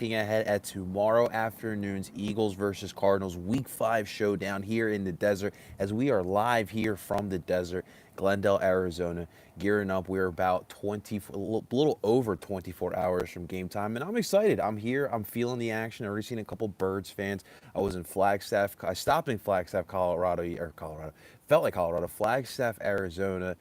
looking ahead at tomorrow afternoon's Eagles versus Cardinals Week 5 showdown here in the desert as we are live here from the desert, Glendale, Arizona, gearing up. We're about a little over 24 hours from game time, and I'm excited. I'm here. I'm feeling the action. I've already seen a couple Birds fans. I was in Flagstaff. I stopped in Flagstaff, Colorado. Felt like Colorado, Flagstaff, Arizona.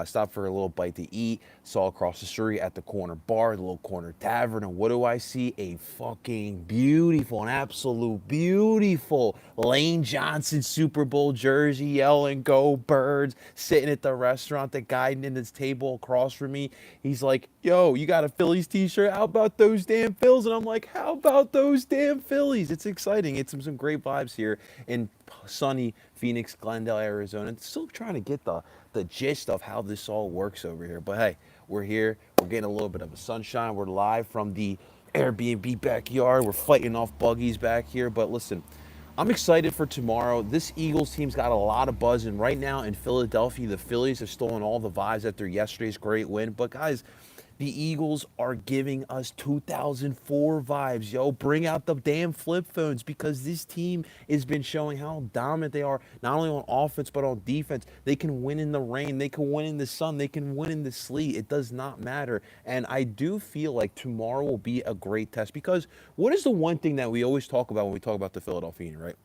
Stopped for a little bite to eat. Saw across the street at the corner bar, the little corner tavern, and what do I see? A fucking beautiful, an absolute beautiful Lane Johnson Super Bowl jersey, yelling "Go Birds!" Sitting at the restaurant. The guy in his table across from me, he's like, "Yo, you got a Phillies t-shirt? How about those damn Phils?" And I'm like, "How about those damn Phillies?" It's exciting. It's some great vibes here in sunny Phoenix, Glendale, Arizona. Still trying to get the gist of how this all works over here. But hey, we're here. We're getting a little bit of a sunshine. We're live from the Airbnb backyard. We're fighting off buggies back here. But listen, I'm excited for tomorrow. This Eagles team's got a lot of buzz, and right now in Philadelphia, the Phillies have stolen all the vibes after yesterday's great win. But guys, the Eagles are giving us 2004 vibes. Yo, bring out the damn flip phones because this team has been showing how dominant they are, not only on offense, but on defense. They can win in the rain. They can win in the sun. They can win in the sleet. It does not matter. And I do feel like tomorrow will be a great test because what is the one thing that we always talk about when we talk about the Philadelphia, right?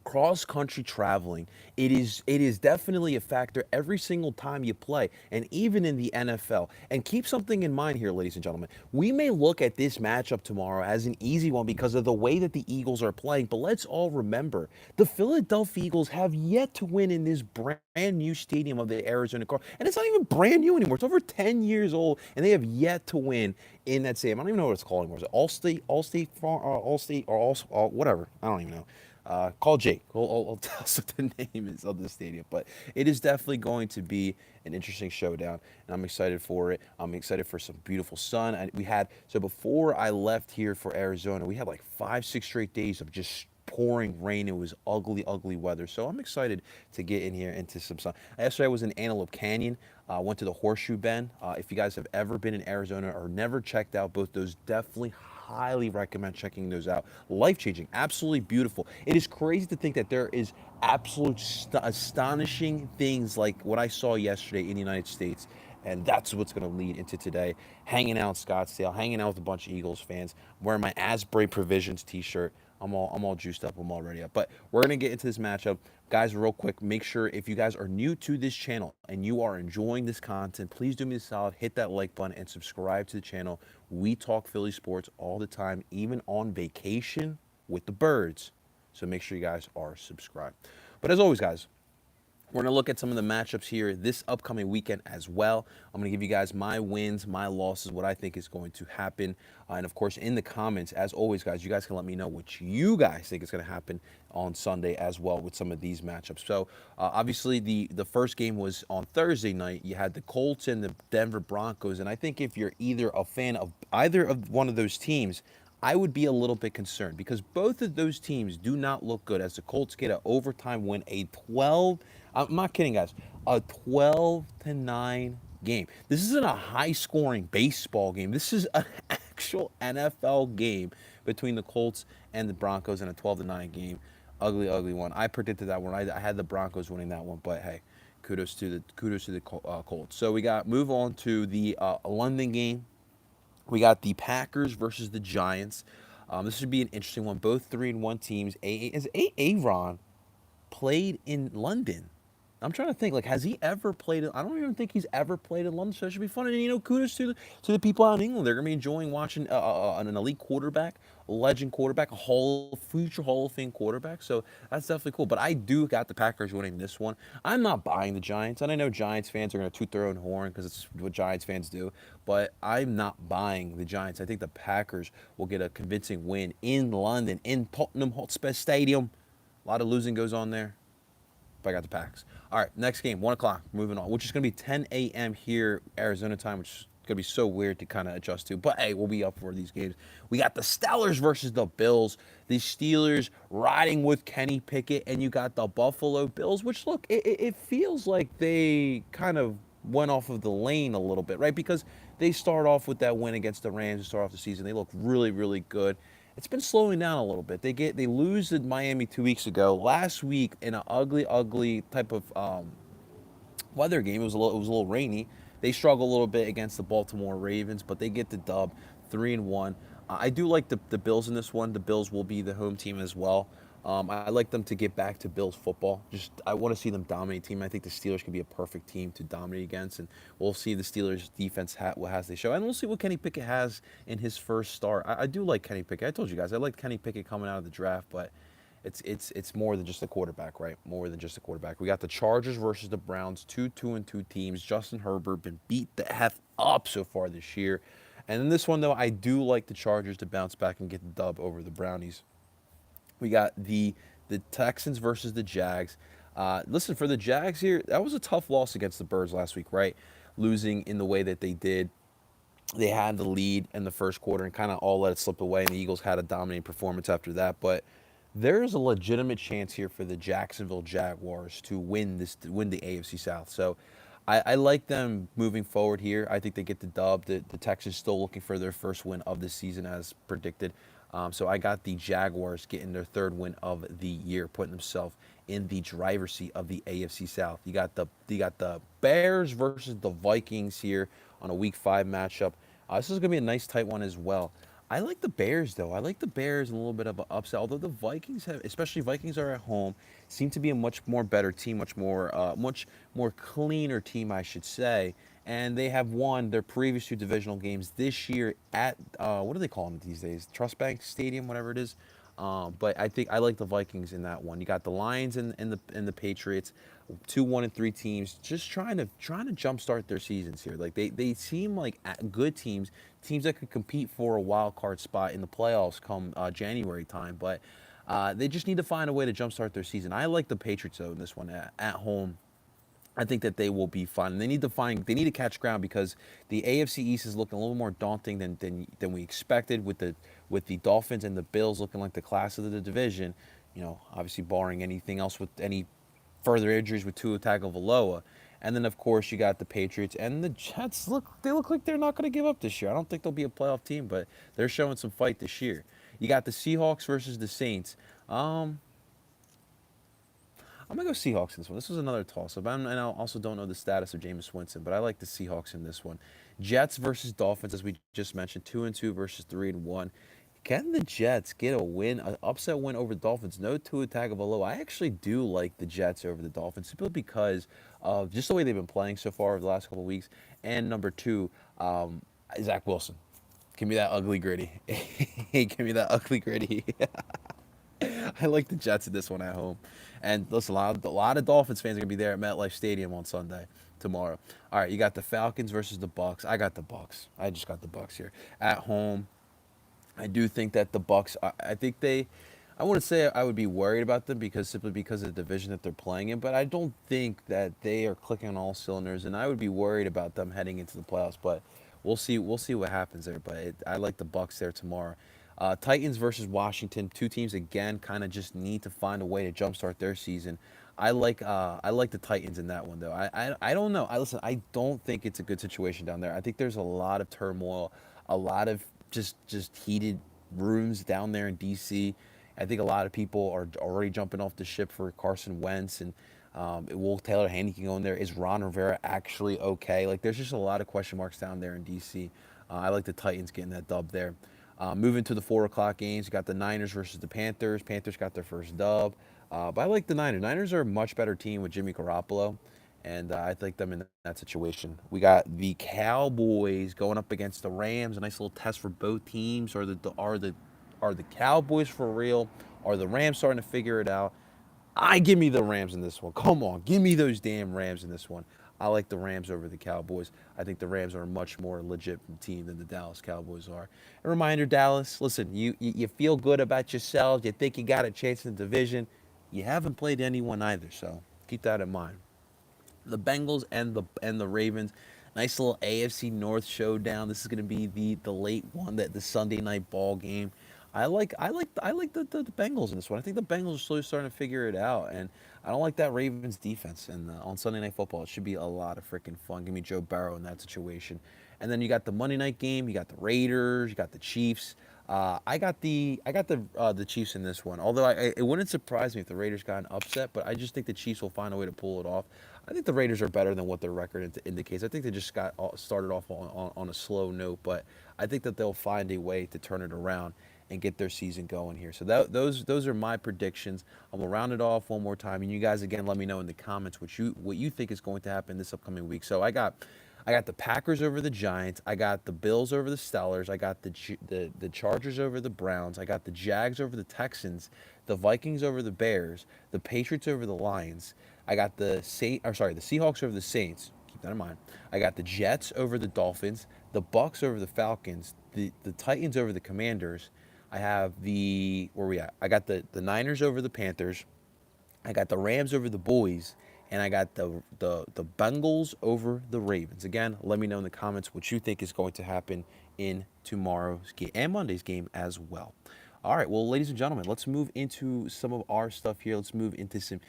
Cross country traveling, it is definitely a factor every single time you play, and even in the NFL. And keep something in mind here, ladies and gentlemen. We may look at this matchup tomorrow as an easy one because of the way that the Eagles are playing, but let's all remember the Philadelphia Eagles have yet to win in this brand new stadium of the Arizona Cardinals, and it's not even brand new anymore. It's over 10 years old, and they have yet to win in that stadium. I don't even know what it's called anymore. Is it Allstate, Allstate, or all whatever? I don't even know. Call Jake. I'll tell us what the name is of the stadium. But it is definitely going to be an interesting showdown, and I'm excited for it. I'm excited for some beautiful sun. So before I left here for Arizona, we had like 5, 6 straight days of just pouring rain. It was ugly, ugly weather. So I'm excited to get in here into some sun. Yesterday I was in Antelope Canyon. Went to the Horseshoe Bend. If you guys have ever been in Arizona or never checked out both those, definitely highly recommend checking those out. Life changing, absolutely beautiful. It is crazy to think that there is absolute astonishing things like what I saw yesterday in the United States. And that's what's going to lead into today. Hanging out in Scottsdale, hanging out with a bunch of Eagles fans, wearing my Asbury Provisions t-shirt. I'm all juiced up. I'm all ready up. But we're gonna get into this matchup, guys. Real quick, make sure if you guys are new to this channel and you are enjoying this content, please do me a solid, hit that like button and subscribe to the channel. We talk Philly sports all the time, even on vacation with the birds. So make sure you guys are subscribed. But as always, guys, we're going to look at some of the matchups here this upcoming weekend as well. I'm going to give you guys my wins, my losses, what I think is going to happen. And of course, in the comments, as always, guys, you guys can let me know what you guys think is going to happen on Sunday as well with some of these matchups. So obviously, the first game was on Thursday night. You had the Colts and the Denver Broncos. And I think if you're either a fan of either of one of those teams, I would be a little bit concerned because both of those teams do not look good as the Colts get an overtime win, I'm not kidding, guys, a 12-9 game. This isn't a high-scoring baseball game. This is an actual NFL game between the Colts and the Broncos in a 12-9 game. Ugly, ugly one. I predicted that one. I had the Broncos winning that one, but hey, kudos to the Colts. So we got move on to the London game. We got the Packers versus the Giants. This should be an interesting one. Both 3-1 teams. Aaron played in London? I'm trying to think. Like, has he ever played? I don't even think he's ever played in London. So it should be fun. And kudos to the people out in England. They're gonna be enjoying watching an elite quarterback, a legend quarterback, a future Hall of Fame quarterback. So that's definitely cool. But I do got the Packers winning this one. I'm not buying the Giants, and I know Giants fans are gonna toot their own horn because it's what Giants fans do. But I'm not buying the Giants. I think the Packers will get a convincing win in London, in Tottenham Hotspur Stadium. A lot of losing goes on there. But I got the Packs. All right, next game, 1 o'clock, moving on, which is going to be 10 a.m. here, Arizona time, which is going to be so weird to kind of adjust to. But, hey, we'll be up for these games. We got the Steelers versus the Bills. The Steelers riding with Kenny Pickett, and you got the Buffalo Bills, which, look, it feels like they kind of went off of the lane a little bit, right? Because They start off with that win against the Rams to start off the season. They look really, really good. It's been slowing down a little bit. They lose to Miami 2 weeks ago. Last week in an ugly, ugly type of weather game. It was a little rainy. They struggle a little bit against the Baltimore Ravens, but they get the dub, 3-1. I do like the Bills in this one. The Bills will be the home team as well. I like them to get back to Bills football. Just I want to see them dominate team. I think the Steelers can be a perfect team to dominate against, and we'll see the Steelers defense what has they show, and we'll see what Kenny Pickett has in his first start. I do like Kenny Pickett. I told you guys I liked Kenny Pickett coming out of the draft, but it's more than just a quarterback, right? More than just a quarterback. We got the Chargers versus the Browns, 2-2 teams. Justin Herbert been beat the F up so far this year. And in this one though, I do like the Chargers to bounce back and get the dub over the Brownies. We got the Texans versus the Jags. Listen, for the Jags here, that was a tough loss against the Birds last week, right? Losing in the way that they did. They had the lead in the first quarter and kind of all let it slip away, and the Eagles had a dominating performance after that. But there is a legitimate chance here for the Jacksonville Jaguars to win the AFC South. So I like them moving forward here. I think they get the dub. The Texans still looking for their first win of the season as predicted. So I got the Jaguars getting their third win of the year, putting themselves in the driver's seat of the AFC South. You got the Bears versus the Vikings here on a Week 5 matchup. This is going to be a nice tight one as well. I like the Bears though. I like the Bears in a little bit of an upset. Although the Vikings have, especially Vikings are at home, seem to be a much more better team, much more cleaner team, I should say. And they have won their previous two divisional games this year at what do they call them these days? Trust Bank Stadium, whatever it is. But I think I like the Vikings in that one. You got the Lions and the Patriots, 2-1-3 teams, just trying to jumpstart their seasons here. Like they seem like good teams that could compete for a wild card spot in the playoffs come January time. But they just need to find a way to jumpstart their season. I like the Patriots though in this one at home. I think that they will be fun. They need to catch ground because the AFC East is looking a little more daunting than we expected with the Dolphins and the Bills looking like the class of the division. You know, obviously barring anything else with any further injuries with Tua Tagovailoa. And then of course you got the Patriots and the Jets. They look like they're not going to give up this year. I don't think they'll be a playoff team, but they're showing some fight this year. You got the Seahawks versus the Saints. I'm gonna go Seahawks in this one. This was another toss-up, and I also don't know the status of Jameis Winston, but I like the Seahawks in this one. Jets versus Dolphins, as we just mentioned, 2-2 versus 3-1. Can the Jets get a win, an upset win over the Dolphins? No Tua Tagovailoa. I actually do like the Jets over the Dolphins simply because of just the way they've been playing so far over the last couple of weeks. And number two, Zach Wilson. Give me that ugly gritty. Give me that ugly gritty. I like the Jets in this one at home. And listen, a lot of Dolphins fans are gonna be there at MetLife Stadium on Sunday, tomorrow. All right, you got the Falcons versus the Bucks. I got the Bucks. I just got the Bucks here at home. I do think that the Bucks. I think they. I wouldn't say I would be worried about them simply because of the division that they're playing in, but I don't think that they are clicking on all cylinders, and I would be worried about them heading into the playoffs. But we'll see. We'll see what happens there. But I like the Bucks there tomorrow. Titans versus Washington. Two teams again, kind of just need to find a way to jumpstart their season. I like the Titans in that one though. I don't know. I don't think it's a good situation down there. I think there's a lot of turmoil, a lot of just heated rooms down there in DC. I think a lot of people are already jumping off the ship for Carson Wentz and will Taylor Heineke go in there? Is Ron Rivera actually okay? Like there's just a lot of question marks down there in DC. I like the Titans getting that dub there. Moving to the 4 o'clock games, you got the Niners versus the Panthers. Panthers got their first dub. But I like the Niners. Niners are a much better team with Jimmy Garoppolo, and I like them in that situation. We got the Cowboys going up against the Rams. A nice little test for both teams. Are the Cowboys for real? Are the Rams starting to figure it out? Give me the Rams in this one. Come on, give me those damn Rams in this one. I like the Rams over the Cowboys. I think the Rams are a much more legit team than the Dallas Cowboys are. A reminder, Dallas, listen, you feel good about yourselves. You think you got a chance in the division. You haven't played anyone either, so keep that in mind. The Bengals and the Ravens, nice little AFC North showdown. This is going to be the late one, the Sunday night ball game. I like the Bengals in this one. I think the Bengals are slowly starting to figure it out, and I don't like that Ravens defense. And on Sunday Night Football, it should be a lot of freaking fun. Give me Joe Burrow in that situation. And then you got the Monday night game. You got the Raiders. You got the Chiefs. I got the Chiefs in this one. Although it wouldn't surprise me if the Raiders got an upset, but I just think the Chiefs will find a way to pull it off. I think the Raiders are better than what their record indicates. I think they just got started off on a slow note, but I think that they'll find a way to turn it around and get their season going here. So those are my predictions. I'm gonna round it off one more time, and you guys again let me know in the comments what you think is going to happen this upcoming week. So I got the Packers over the Giants. I got the Bills over the Steelers. I got the Chargers over the Browns. I got the Jags over the Texans. The Vikings over the Bears. The Patriots over the Lions. I got the Seahawks over the Saints. Keep that in mind. I got the Jets over the Dolphins. The Bucks over the Falcons. The Titans over the Commanders. I have where we at? I got the Niners over the Panthers. I got the Rams over the Boys, and I got the Bengals over the Ravens. Again, let me know in the comments what you think is going to happen in tomorrow's game and Monday's game as well. All right, well, ladies and gentlemen, let's move into some of our stuff here. Let's move into some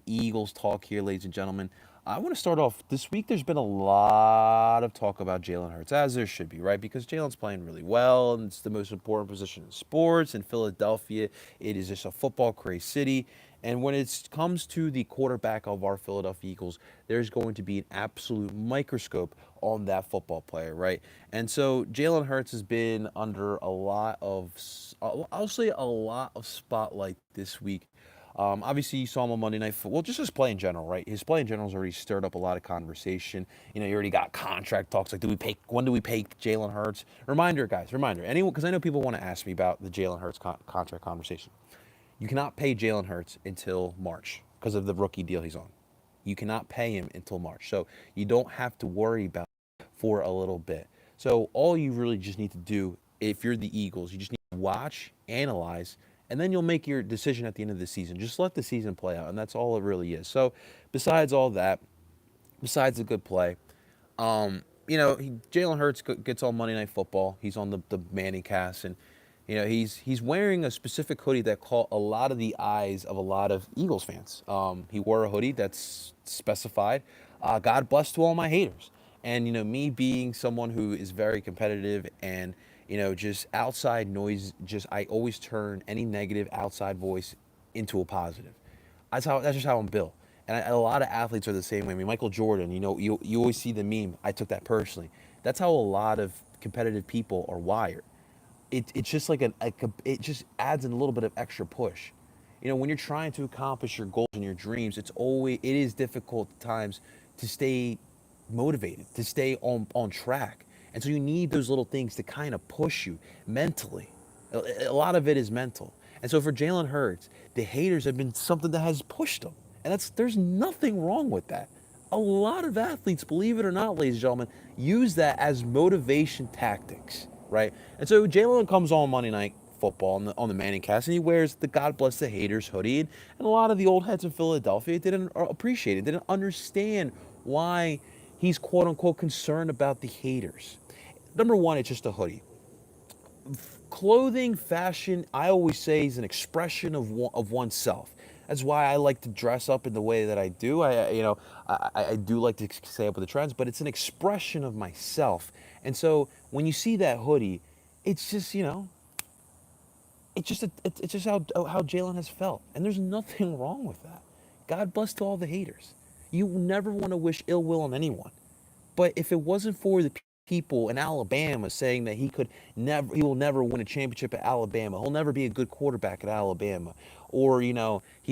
Eagles talk here, ladies and gentlemen. I want to start off this week. There's been a lot of talk about Jalen Hurts, as there should be, right? Because Jalen's playing really well, and it's the most important position in sports. In Philadelphia, it is just a football crazy city. And when it comes to the quarterback of our Philadelphia Eagles, there's going to be an absolute microscope on that football player, right? And so Jalen Hurts has been under I'll say a lot of spotlight this week. Obviously, you saw him on Monday Night Football. Well, just his play in general, right? His play in general has already stirred up a lot of conversation. You know, you already got contract talks like, when do we pay Jalen Hurts? Reminder, guys, anyone, because I know people want to ask me about the Jalen Hurts contract conversation. You cannot pay Jalen Hurts until March because of the rookie deal he's on. You cannot pay him until March. So you don't have to worry about it for a little bit. So all you really just need to do, if you're the Eagles, you just need to watch, analyze, and then you'll make your decision at the end of the season. Just let the season play out, and that's all it really is. So besides all that, besides the good play, Jalen Hurts gets on Monday Night Football. He's on the Manning cast, and he's wearing a specific hoodie that caught a lot of the eyes of a lot of Eagles fans. He wore a hoodie that's specified, God bless to all my haters. And, me being someone who is very competitive and, just outside noise, I always turn any negative outside voice into a positive. That's just how I'm built. And a lot of athletes are the same way. I mean, Michael Jordan, you always see the meme. I took that personally. That's how a lot of competitive people are wired. It's just like it just adds a little bit of extra push. When you're trying to accomplish your goals and your dreams, it is difficult at times to stay motivated, to stay on track. And so you need those little things to kind of push you mentally. A lot of it is mental. And so for Jalen Hurts, the haters have been something that has pushed him. And there's nothing wrong with that. A lot of athletes, believe it or not, ladies and gentlemen, use that as motivation tactics, right? And so Jalen comes on Monday Night Football on the Manning cast, and he wears the God Bless the Haters hoodie. And a lot of the old heads in Philadelphia didn't appreciate it, didn't understand why he's quote-unquote concerned about the haters. Number one, it's just a hoodie. Clothing, fashion, I always say, is an expression of oneself. That's why I like to dress up in the way that I do. I do like to stay up with the trends, but it's an expression of myself. And so when you see that hoodie, it's just, it's just how Jalen has felt. And there's nothing wrong with that. God bless to all the haters. You never want to wish ill will on anyone. But if it wasn't for the people in Alabama saying that he will never win a championship at Alabama, he'll never be a good quarterback at Alabama, or he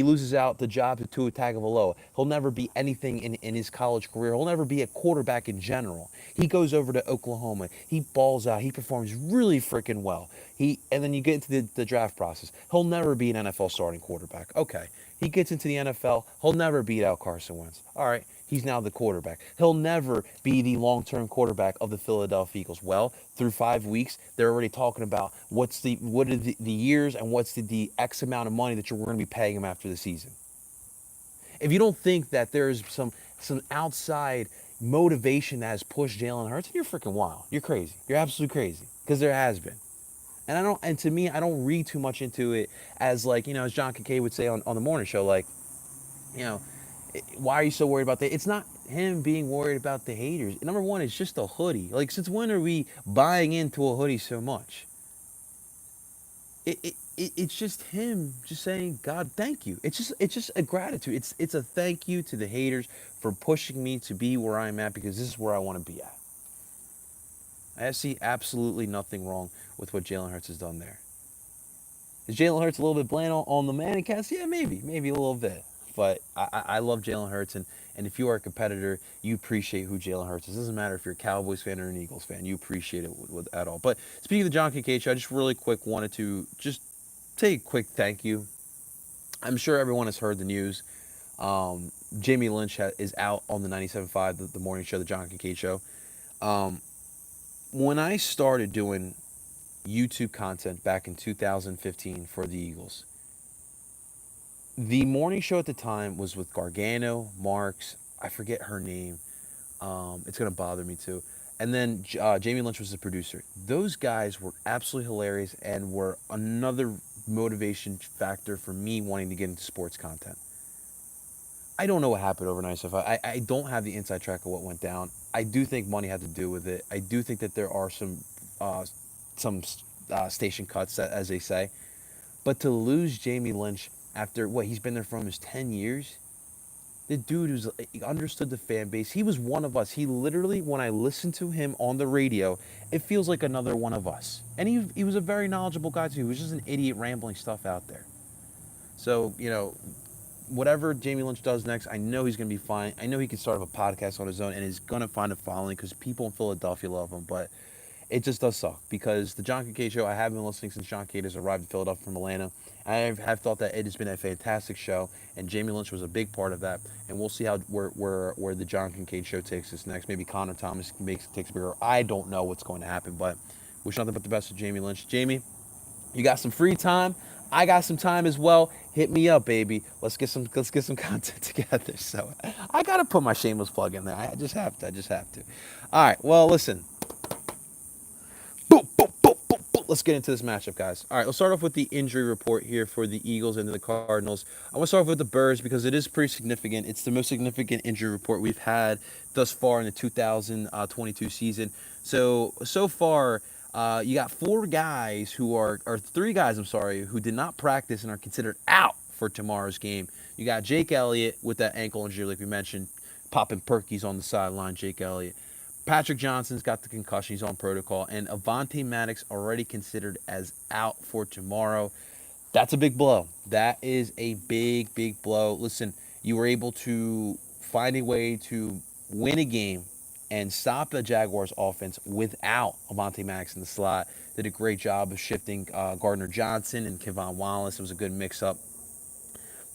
loses out the job to Tua Tagovailoa, he'll never be anything in his college career, he'll never be a quarterback in general. He goes over to Oklahoma, he balls out, he performs really freaking well. And then you get into the draft process, he'll never be an NFL starting quarterback. Okay, he gets into the NFL, he'll never beat out Carson Wentz. All right. He's now the quarterback. He'll never be the long-term quarterback of the Philadelphia Eagles. Well, through 5 weeks, they're already talking about what are the years and what's the X amount of money that you're going to be paying him after the season. If you don't think that there's some outside motivation that has pushed Jalen Hurts, you're freaking wild. You're crazy. You're absolutely crazy, because there has been. And to me, I don't read too much into it as as John Kincaid would say on the morning show, Why are you so worried about that? It's not him being worried about the haters. Number one, it's just a hoodie. Like, since when are we buying into a hoodie so much? It's just him just saying, God, thank you. It's just a gratitude. It's a thank you to the haters for pushing me to be where I'm at, because this is where I want to be at. I see absolutely nothing wrong with what Jalen Hurts has done there. Is Jalen Hurts a little bit bland on the Manning cast? Yeah, maybe a little bit. But I love Jalen Hurts, and if you are a competitor, you appreciate who Jalen Hurts is. It doesn't matter if you're a Cowboys fan or an Eagles fan, you appreciate it at all. But speaking of the John Kincaid show, I just really quick wanted to just say a quick thank you. I'm sure everyone has heard the news. Jamie Lynch is out on the 97.5, the morning show, the John Kincaid show. Um, when I started doing YouTube content back in 2015 for the Eagles, the morning show at the time was with Gargano, Marks, I forget her name. It's gonna bother me too. And then Jamie Lynch was the producer. Those guys were absolutely hilarious and were another motivation factor for me wanting to get into sports content. I don't know what happened overnight, so I don't have the inside track of what went down. I do think money had to do with it. I do think that there are uh, some station cuts, as they say. But to lose Jamie Lynch after what he's been there for almost 10 years, the dude who's he understood the fan base. He was one of us. He literally, when I listen to him on the radio, it feels like another one of us. And he was a very knowledgeable guy too. He was just an idiot rambling stuff out there. So, whatever Jamie Lynch does next, I know he's going to be fine. I know he can start up a podcast on his own and is going to find a following because people in Philadelphia love him. But it just does suck because the John Kincaid show, I have been listening since John Kincaid has arrived in Philadelphia from Atlanta. I have thought that it has been a fantastic show, and Jamie Lynch was a big part of that. And we'll see how where the John Kincaid show takes us next. Maybe Connor Thomas takes bigger. I don't know what's going to happen, but wish nothing but the best of Jamie Lynch. Jamie, you got some free time. I got some time as well. Hit me up, baby. Let's get some content together. So I gotta put my shameless plug in there. I just have to. I just have to. All right. Well, listen. Boom, boom, boom, boom, boom. Let's get into this matchup, guys. All right, let's start off with the injury report here for the Eagles and the Cardinals. I want to start off with the Birds because it is pretty significant. It's the most significant injury report we've had thus far in the 2022 season. So far, you got four guys or three guys, I'm sorry, who did not practice and are considered out for tomorrow's game. You got Jake Elliott with that ankle injury, like we mentioned, popping perkies on the sideline, Jake Elliott. Patrick Johnson's got the concussion. He's on protocol. And Avonte Maddox already considered as out for tomorrow. That's a big blow. That is a big, big blow. Listen, you were able to find a way to win a game and stop the Jaguars offense without Avonte Maddox in the slot. Did a great job of shifting Gardner Johnson and Kevon Wallace. It was a good mix-up.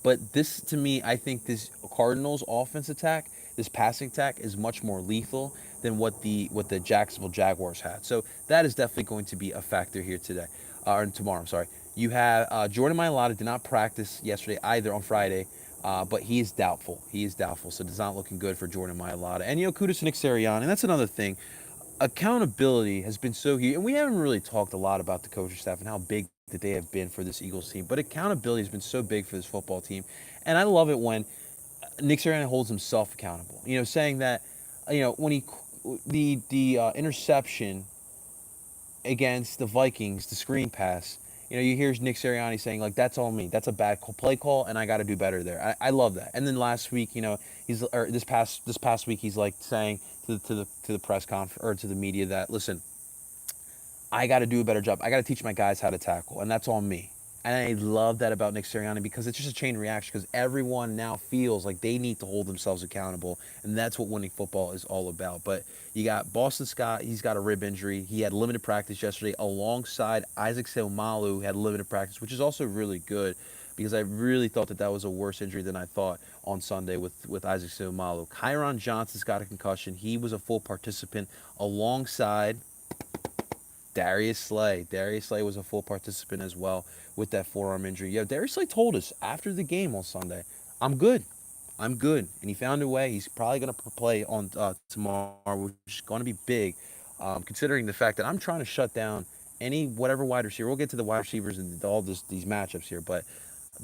But this, to me, I think this Cardinals offense attack, this passing attack, is much more lethal than what the Jacksonville Jaguars had. So that is definitely going to be a factor here today, or tomorrow. I'm sorry. You have Jordan Mailata did not practice yesterday either on Friday, but he is doubtful. He is doubtful, so it's not looking good for Jordan Mailata. And kudos to Nick Sirianni, and that's another thing. Accountability has been so huge, and we haven't really talked a lot about the coaching staff and how big that they have been for this Eagles team. But accountability has been so big for this football team, and I love it when Nick Sirianni holds himself accountable. Saying that, when the interception against the Vikings, the screen pass. You hear Nick Sirianni saying like, "That's all me. That's a bad play call, and I got to do better there." I love that. And then last week, he's or this past week, he's like saying to the press conference or to the media that, listen, I got to do a better job. I got to teach my guys how to tackle, and that's all me. And I love that about Nick Sirianni because it's just a chain reaction because everyone now feels like they need to hold themselves accountable, and that's what winning football is all about. But you got Boston Scott. He's got a rib injury. He had limited practice yesterday alongside Isaac Seumalo, who had limited practice, which is also really good because I really thought that was a worse injury than I thought on Sunday with Isaac Seumalo. Kyron Johnson's got a concussion. He was a full participant alongside Darius Slay. Darius Slay was a full participant as well with that forearm injury. Darius Slay told us after the game on Sunday, I'm good. I'm good. And he found a way. He's probably going to play on tomorrow, which is going to be big, considering the fact that I'm trying to shut down whatever wide receiver. We'll get to the wide receivers and all these matchups here, but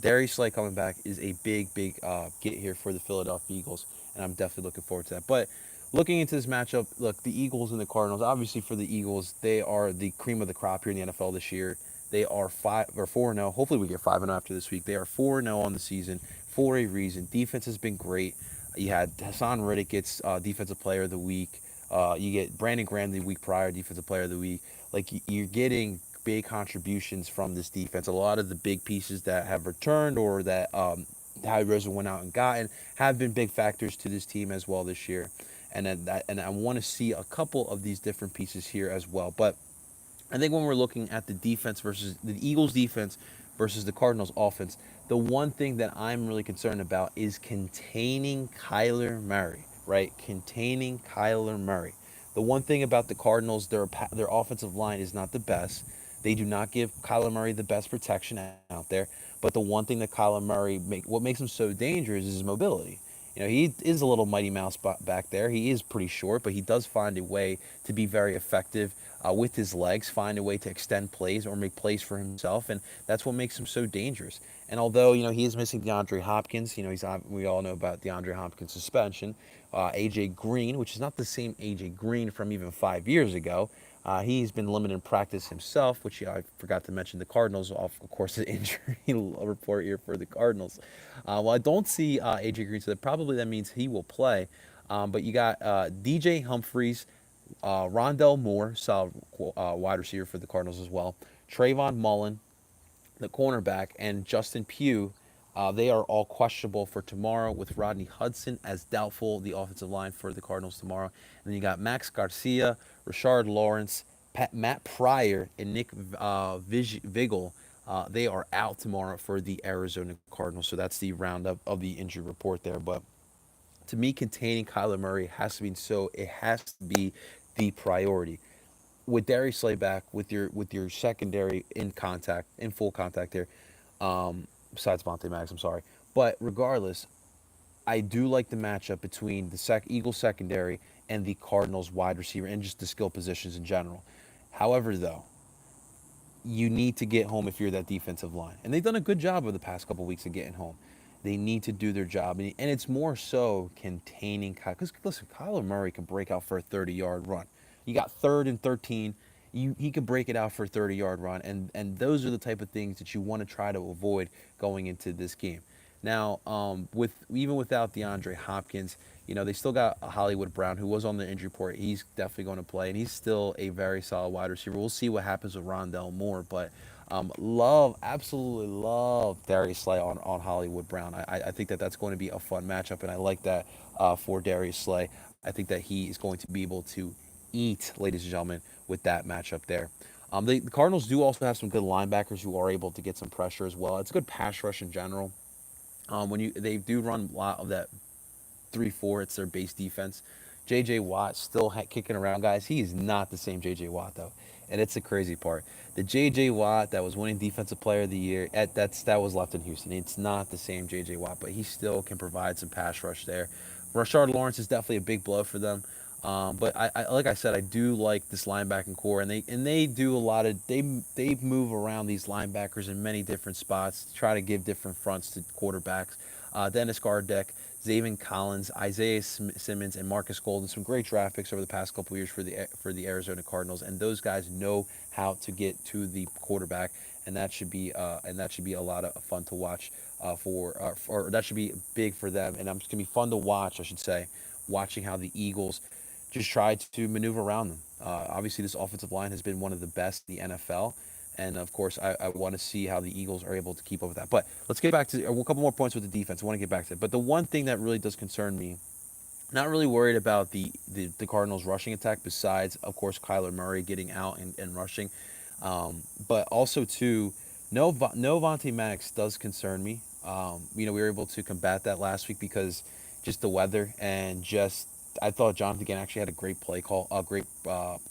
Darius Slay coming back is a big get here for the Philadelphia Eagles, and I'm definitely looking forward to that. But looking into this matchup, look, the Eagles and the Cardinals. Obviously, for the Eagles, they are the cream of the crop here in the NFL this year. They are 4-0. Hopefully, we get 5-0 after this week. They are 4-0 on the season for a reason. Defense has been great. You had Hassan Reddick gets Defensive Player of the Week. You get Brandon Graham the week prior, Defensive Player of the Week. Like you're getting big contributions from this defense. A lot of the big pieces that have returned or that Howie Roseman went out and gotten have been big factors to this team as well this year. And I want to see a couple of these different pieces here as well. But I think when we're looking at the defense versus the Eagles defense versus the Cardinals offense, the one thing that I'm really concerned about is containing Kyler Murray, right? Containing Kyler Murray. The one thing about the Cardinals, their offensive line is not the best. They do not give Kyler Murray the best protection out there. But the one thing that Kyler Murray what makes him so dangerous is his mobility. He is a little mighty mouse back there. He is pretty short, but he does find a way to be very effective with his legs, find a way to extend plays or make plays for himself, and that's what makes him so dangerous. And although he is missing DeAndre Hopkins, we all know about DeAndre Hopkins' suspension. AJ Green, which is not the same AJ Green from even 5 years ago. He's been limited in practice himself, which I forgot to mention. The Cardinals, of course, the injury report here for the Cardinals. Well, I don't see AJ Green, so probably that means he will play. But you got DJ Humphries, Rondell Moore, solid wide receiver for the Cardinals as well. Trayvon Mullen, the cornerback, and Justin Pugh. They are all questionable for tomorrow, with Rodney Hudson as doubtful, the offensive line for the Cardinals tomorrow. And then you got Max Garcia, Rashard Lawrence, Matt Pryor, and Nick Vigil. They are out tomorrow for the Arizona Cardinals. So that's the roundup of the injury report there. But to me, containing Kyler Murray has to be so. It has to be the priority. With Darius Slay back, with your secondary in full contact there, besides Vontae Maggs, I'm sorry. But regardless, I do like the matchup between the Eagles secondary and the Cardinals wide receiver and just the skill positions in general. However, though, you need to get home if you're that defensive line. And they've done a good job over the past couple of weeks of getting home. They need to do their job. And it's more so containing Kyle. Because, listen, Kyler Murray can break out for a 30-yard run. You got 3rd and 13. He could break it out for a 30-yard run. And those are the type of things that you want to try to avoid going into this game. Now, even without DeAndre Hopkins, they still got Hollywood Brown, who was on the injury report. He's definitely going to play, and he's still a very solid wide receiver. We'll see what happens with Rondell Moore, but absolutely love Darius Slay on Hollywood Brown. I think that's going to be a fun matchup, and I like that for Darius Slay. I think that he is going to be able to eat, ladies and gentlemen, with that matchup there. The Cardinals do also have some good linebackers who are able to get some pressure as well. It's a good pass rush in general. They do run a lot of that 3-4. It's their base defense. J.J. Watt still kicking around, guys. He is not the same J.J. Watt, though. And it's the crazy part. The J.J. Watt that was winning Defensive Player of the Year, that was left in Houston. It's not the same J.J. Watt, but he still can provide some pass rush there. Rashard Lawrence is definitely a big blow for them. But like I said, I do like this linebacking core, and they do a lot of they move around these linebackers in many different spots to try to give different fronts to quarterbacks. Dennis Gardeck, Zaven Collins, Isaiah Simmons, and Marcus Golden, some great draft picks over the past couple of years for the Arizona Cardinals, and those guys know how to get to the quarterback, and that should be a lot of fun to watch or that should be big for them, and it's gonna be fun to watch, I should say, watching how the Eagles just try to maneuver around them. Obviously, this offensive line has been one of the best in the NFL. And of course, I want to see how the Eagles are able to keep up with that. But let's get back to a couple more points with the defense. I want to get back to it. But the one thing that really does concern me, not really worried about the Cardinals rushing attack, besides, of course, Kyler Murray getting out and rushing. But also, too, no Vontae Maddox does concern me. We were able to combat that last week because just the weather and just I thought Jonathan Gann actually had a great play call, a great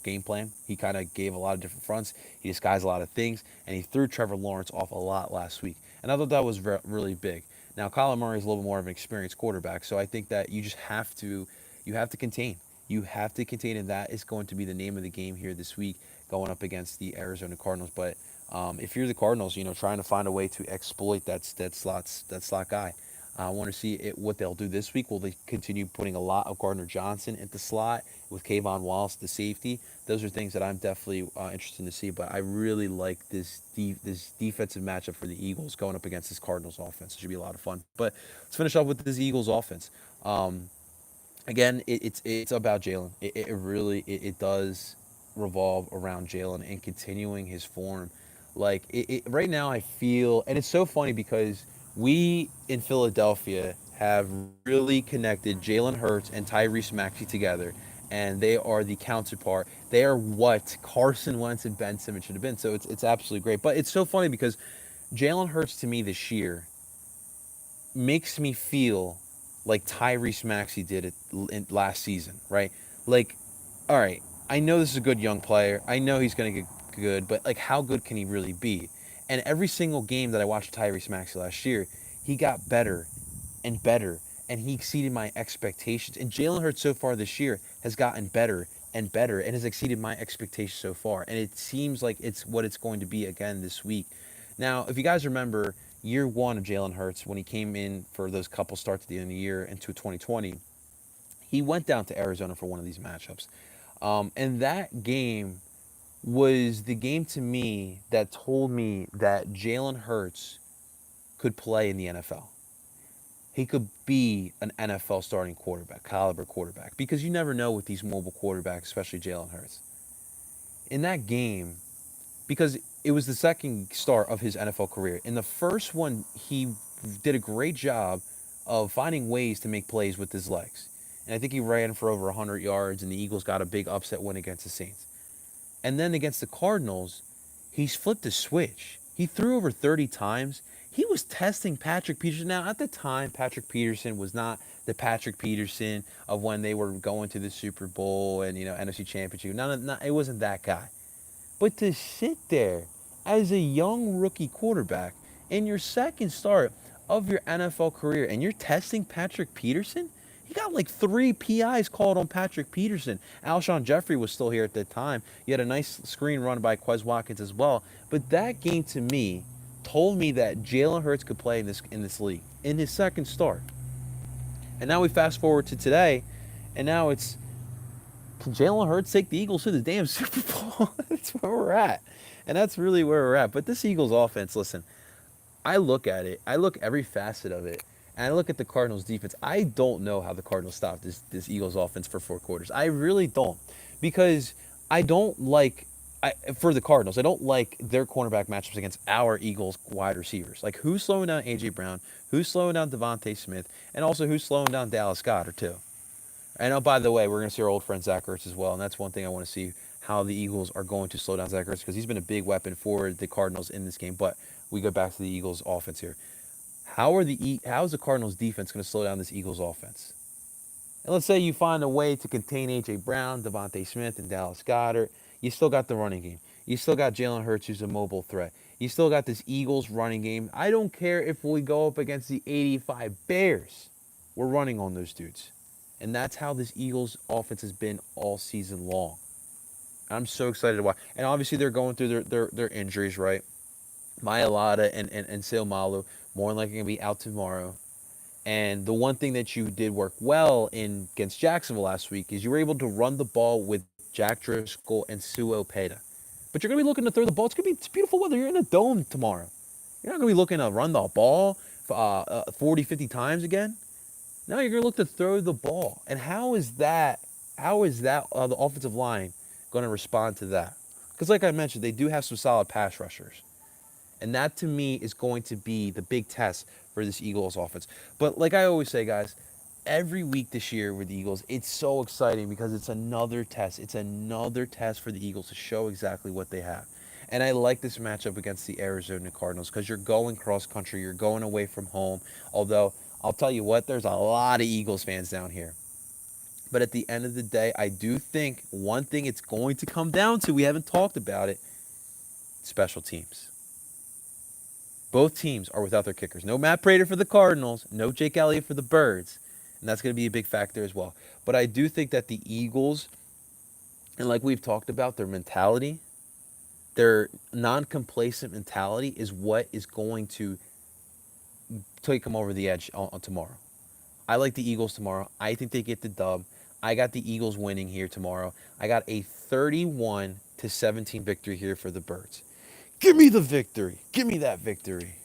game plan. He kind of gave a lot of different fronts. He disguised a lot of things, and he threw Trevor Lawrence off a lot last week. And I thought that was really big. Now, Kyler Murray is a little bit more of an experienced quarterback, so I think that you have to contain. You have to contain, and that is going to be the name of the game here this week, going up against the Arizona Cardinals. But If you're the Cardinals, trying to find a way to exploit that slot guy. I want to see what they'll do this week. Will they continue putting a lot of Gardner Johnson at the slot with Kayvon Wallace, the safety? Those are things that I'm definitely interested to see. But I really like this defensive matchup for the Eagles going up against this Cardinals offense. It should be a lot of fun. But let's finish off with this Eagles offense. Um, Again, it's about Jalen. It does revolve around Jalen and continuing his form. Like right now, I feel, and it's so funny because we in Philadelphia have really connected Jalen Hurts and Tyrese Maxey together, and they are the counterpart. They are what Carson Wentz and Ben Simmons should have been. So it's absolutely great. But it's so funny because Jalen Hurts to me this year makes me feel like Tyrese Maxey did it last season, right? Like, all right, I know this is a good young player. I know he's going to get good, but like, how good can he really be? And every single game that I watched Tyrese Maxey last year, he got better and better, and he exceeded my expectations. And Jalen Hurts so far this year has gotten better and better and has exceeded my expectations so far. And it seems like it's what it's going to be again this week. Now, if you guys remember year one of Jalen Hurts when he came in for those couple starts at the end of the year into 2020, he went down to Arizona for one of these matchups. And that game was the game to me that told me that Jalen Hurts could play in the NFL. He could be an NFL starting quarterback, caliber quarterback, because you never know with these mobile quarterbacks, especially Jalen Hurts. In that game, because it was the second start of his NFL career. In the first one, he did a great job of finding ways to make plays with his legs. And I think he ran for over 100 yards, and the Eagles got a big upset win against the Saints. And then against the Cardinals, he's flipped the switch. He threw over 30 times. He was testing Patrick Peterson. Now, at the time, Patrick Peterson was not the Patrick Peterson of when they were going to the Super Bowl and, NFC Championship. It wasn't that guy. But to sit there as a young rookie quarterback in your second start of your NFL career and you're testing Patrick Peterson, he got like 3 PIs called on Patrick Peterson. Alshon Jeffrey was still here at the time. You had a nice screen run by Quez Watkins as well. But that game to me told me that Jalen Hurts could play in this league in his second start. And now we fast forward to today, and now it's Jalen Hurts take the Eagles to the damn Super Bowl. That's where we're at. And that's really where we're at. But this Eagles offense, listen, I look at it. I look every facet of it. And I look at the Cardinals defense. I don't know how the Cardinals stopped this Eagles offense for 4 quarters. I really don't. Because I don't like, for the Cardinals, I don't like their cornerback matchups against our Eagles wide receivers. Like, who's slowing down A.J. Brown? Who's slowing down Devontae Smith? And also, who's slowing down Dallas Goedert, too? And oh, by the way, we're going to see our old friend Zach Ertz as well, and that's one thing I want to see how the Eagles are going to slow down Zach Ertz because he's been a big weapon for the Cardinals in this game. But we go back to the Eagles' offense here. How is the Cardinals' defense going to slow down this Eagles' offense? And let's say you find a way to contain A.J. Brown, Devontae Smith, and Dallas Goedert. You still got the running game. You still got Jalen Hurts, who's a mobile threat. You still got this Eagles running game. I don't care if we go up against the 85 Bears. We're running on those dudes. And that's how this Eagles offense has been all season long. I'm so excited to watch. And obviously they're going through their injuries, right? Mailata and Seumalo more than likely going to be out tomorrow. And the one thing that you did work well in against Jacksonville last week is you were able to run the ball with Jack Driscoll and Sue Opeta. But you're going to be looking to throw the ball. It's beautiful weather. You're in a dome tomorrow. You're not going to be looking to run the ball 40, 50 times again. Now you're going to look to throw the ball. And how is that the offensive line going to respond to that? Because like I mentioned, they do have some solid pass rushers. And that to me is going to be the big test for this Eagles offense. But like I always say, guys, every week this year with the Eagles, it's so exciting because it's another test. It's another test for the Eagles to show exactly what they have. And I like this matchup against the Arizona Cardinals because you're going cross country, you're going away from home. Although I'll tell you what, there's a lot of Eagles fans down here. But at the end of the day, I do think one thing it's going to come down to, we haven't talked about it, special teams. Both teams are without their kickers. No Matt Prater for the Cardinals, no Jake Elliott for the Birds. And that's going to be a big factor as well. But I do think that the Eagles, and like we've talked about, their mentality, their non-complacent mentality is what is going to take them over the edge on tomorrow. I like the Eagles tomorrow. I think they get the dub. I got the Eagles winning here tomorrow. I got a 31-17 victory here for the Birds. Give me the victory. Give me that victory.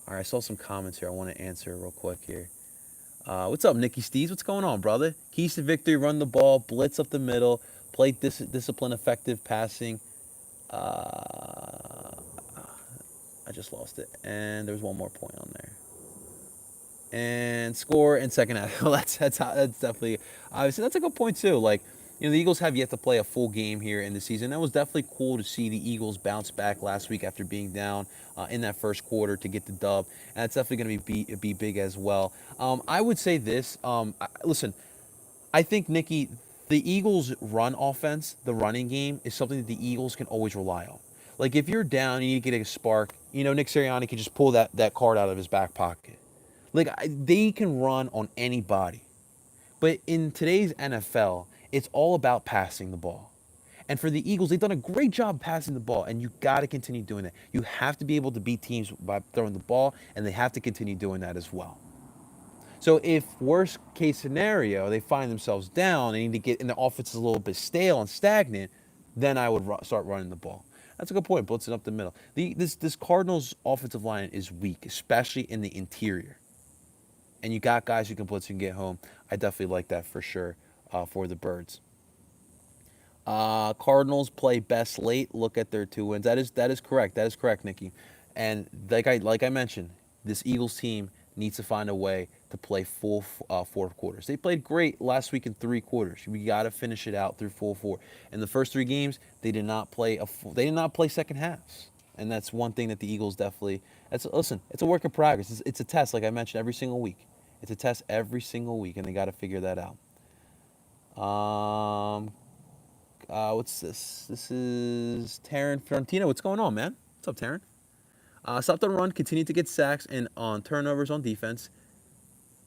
All right, I saw some comments here. I want to answer real quick here. What's up, Nicky Steves? What's going on, brother? Keys to victory: run the ball, blitz up the middle, play discipline, effective passing. I just lost it, and there was one more point on there. And score in second half. Well, that's definitely obviously that's a good point too. Like, the Eagles have yet to play a full game here in the season. That was definitely cool to see the Eagles bounce back last week after being down in that first quarter to get the dub, and that's definitely going to be big as well. I would say this. Listen, I think Nikki, the Eagles' run offense, the running game, is something that the Eagles can always rely on. Like, if you're down, you need to get a spark. Nick Sirianni can just pull that card out of his back pocket. Like, they can run on anybody. But in today's NFL, it's all about passing the ball. And for the Eagles, they've done a great job passing the ball, and you got to continue doing that. You have to be able to beat teams by throwing the ball, and they have to continue doing that as well. So if worst case scenario, they find themselves down, they need to get, and the offense is a little bit stale and stagnant, then I would start running the ball. That's a good point, blitzing up the middle. This Cardinals offensive line is weak, especially in the interior. And you got guys who can blitz and get home. I definitely like that for sure for the Birds. Cardinals play best late. Look at their 2 wins. That is correct. That is correct, Nikki. And like I mentioned, this Eagles team needs to find a way to play full 4 quarters. They played great last week in 3 quarters. We got to finish it out through full 4. In the first 3 games, they did not play second halves. And that's one thing that the Eagles definitely. Listen, it's a work in progress. It's a test, like I mentioned, every single week. It's a test every single week, and they got to figure that out. What's this? This is Taryn Fiorentino. What's going on, man? What's up, Taryn? Stop the run, continue to get sacks and on turnovers on defense.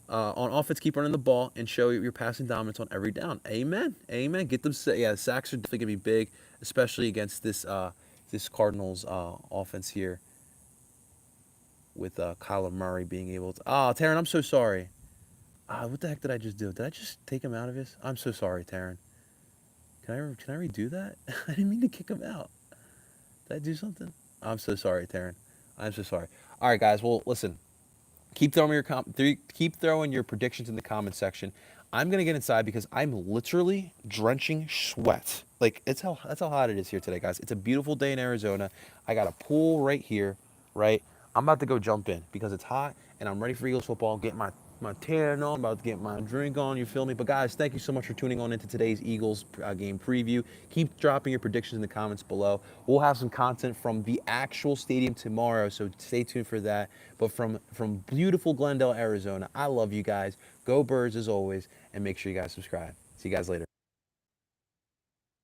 On offense, keep running the ball and show your passing dominance on every down. Amen. Amen. Get them. Yeah, sacks are definitely gonna be big, especially against this Cardinals offense here. With Kyler Murray being able to. Oh, Taryn, I'm so sorry. What the heck did I just do? Did I just take him out of his? I'm so sorry, Taryn. Can I redo that? I didn't mean to kick him out. Did I do something? I'm so sorry, Taryn. I'm so sorry. All right, guys. Well, listen. Keep throwing your predictions in the comment section. I'm gonna get inside because I'm literally drenching sweat. Like that's how hot it is here today, guys. It's a beautiful day in Arizona. I got a pool right here, right? I'm about to go jump in because it's hot and I'm ready for Eagles football. Get my tan on, about to get my drink on, you feel me? But guys, thank you so much for tuning on into today's Eagles game preview. Keep dropping your predictions in the comments below. We'll have some content from the actual stadium tomorrow, so stay tuned for that. But from beautiful Glendale, Arizona, I love you guys. Go Birds as always, and make sure you guys subscribe. See you guys later.